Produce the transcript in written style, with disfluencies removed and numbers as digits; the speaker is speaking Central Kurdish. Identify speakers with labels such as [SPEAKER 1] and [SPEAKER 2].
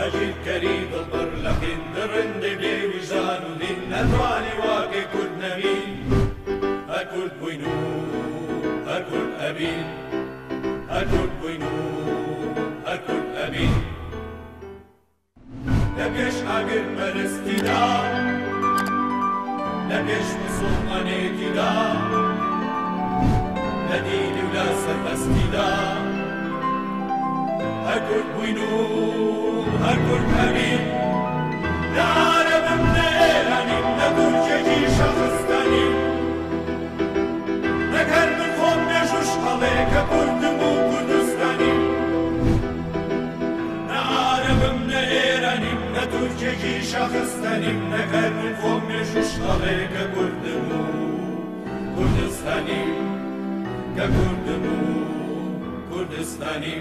[SPEAKER 1] أجد كريم الضر لكن درند بي وجدان ودين نتواني واقع كل نبين هالكل بوينو هالكل أبين هالكل بوينو هالكل أبين لبيش أقر مرستدا لبيش مصوم أنيتدا لديني ولا سفستدا هالكل بوينو هالكل أبين لعالم من إيراني نقول جيجي شخص تاني نكر من خون نجوش عليك كردمو كردستاني لعالم من إيراني نقول جيجي شخص تاني نكر من خون نجوش عليك كردمو كردستاني كردمو كردستاني